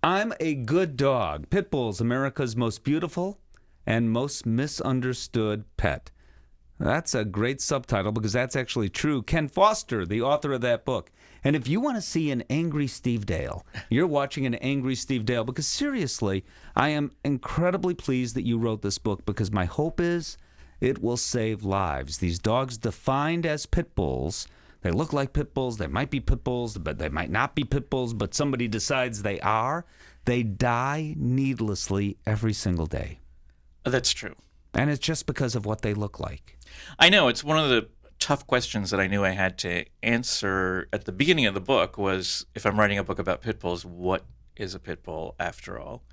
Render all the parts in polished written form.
I'm a good dog. Pit bulls, America's most beautiful and most misunderstood pet. That's a great subtitle because that's actually true. Ken Foster, the author of that book. And if you want to see an angry Steve Dale, you're watching an angry Steve Dale because seriously, I am incredibly pleased that you wrote this book because my hope is it will save lives. These dogs defined as pit bulls, they look like pit bulls, they might be pit bulls, but they might not be pit bulls, but somebody decides they are. They die needlessly every single day. That's true. And it's just because of what they look like. I know. It's one of the tough questions that I knew I had to answer at the beginning of the book was, if I'm writing a book about pit bulls, what is a pit bull after all?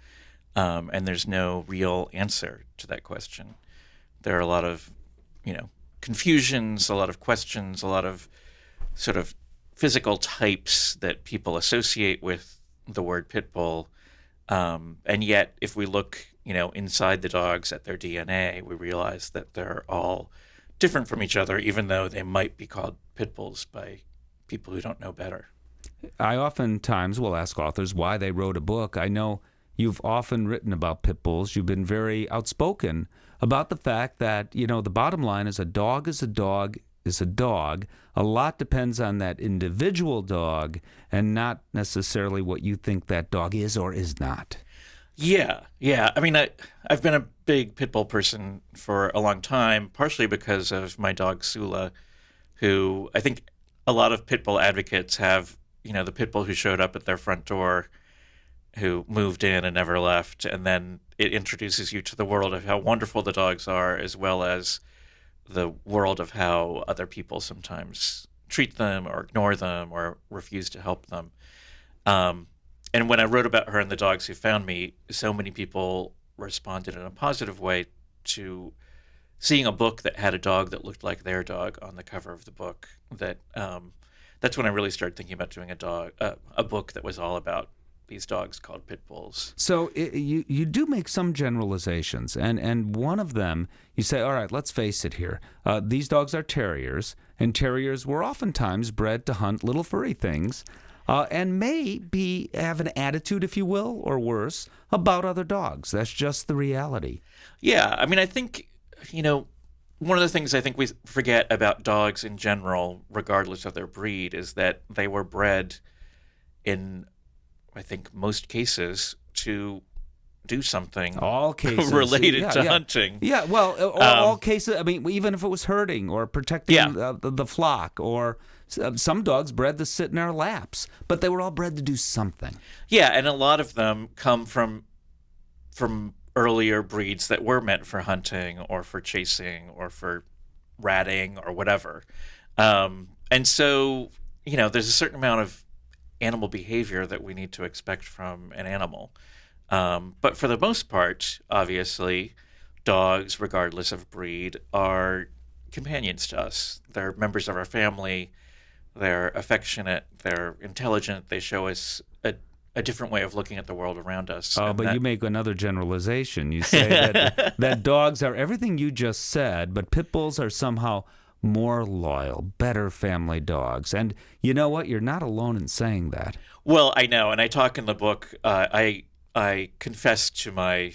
And there's no real answer to that question. There are a lot of, confusions, a lot of questions, a lot of sort of physical types that people associate with the word pit bull. And yet, if we look, inside the dogs at their DNA, we realize that they're all different from each other, even though they might be called pit bulls by people who don't know better. I oftentimes will ask authors why they wrote a book. I know you've often written about pit bulls. You've been very outspoken about the fact that, the bottom line is a dog is a dog is a dog. A lot depends on that individual dog and not necessarily what you think that dog is or is not. Yeah. I mean, I've been a big pit bull person for a long time, partially because of my dog Sula, who I think a lot of pit bull advocates have, the pit bull who showed up at their front door, who moved in and never left, and then it introduces you to the world of how wonderful the dogs are, as well as the world of how other people sometimes treat them or ignore them or refuse to help them. And when I wrote about her and the dogs who found me, so many people responded in a positive way to seeing a book that had a dog that looked like their dog on the cover of the book. That's when I really started thinking about doing a book that was all about these dogs called pit bulls. So you do make some generalizations, and one of them, you say, all right, let's face it here. These dogs are terriers, and terriers were oftentimes bred to hunt little furry things, and may have an attitude, if you will, or worse, about other dogs. That's just the reality. Yeah, I mean, I think, one of the things I think we forget about dogs in general, regardless of their breed, is that they were bred in, I think, most cases to do something all cases related to hunting. Yeah, well, all cases, I mean, even if it was herding or protecting the flock, or some dogs bred to sit in our laps, but they were all bred to do something. Yeah, and a lot of them come from earlier breeds that were meant for hunting or for chasing or for ratting or whatever. And so, there's a certain amount of animal behavior that we need to expect from an animal. But for the most part, obviously, dogs, regardless of breed, are companions to us. They're members of our family. They're affectionate. They're intelligent. They show us a different way of looking at the world around us. But you make another generalization. You say that dogs are everything you just said, but pit bulls are somehow more loyal, better family dogs. And you know what? You're not alone in saying that. Well, I know, and I talk in the book. I confess to my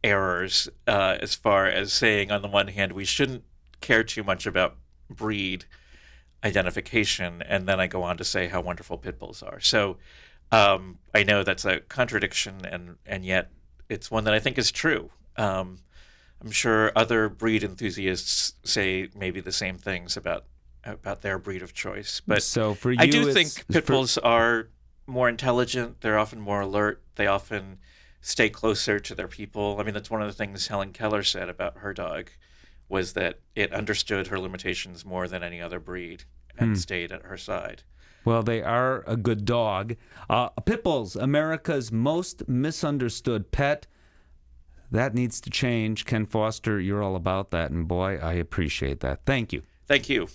errors as far as saying, on the one hand, we shouldn't care too much about breed identification, and then I go on to say how wonderful pit bulls are. So I know that's a contradiction, and yet it's one that I think is true. I'm sure other breed enthusiasts say maybe the same things about their breed of choice. But so for you, I do think pit bulls are more intelligent. They're often more alert. They often stay closer to their people. I mean, that's one of the things Helen Keller said about her dog, was that it understood her limitations more than any other breed and stayed at her side. Well, they are a good dog. Pit bulls, America's most misunderstood pet. That needs to change. Ken Foster, you're all about that, and boy, I appreciate that. Thank you. Thank you.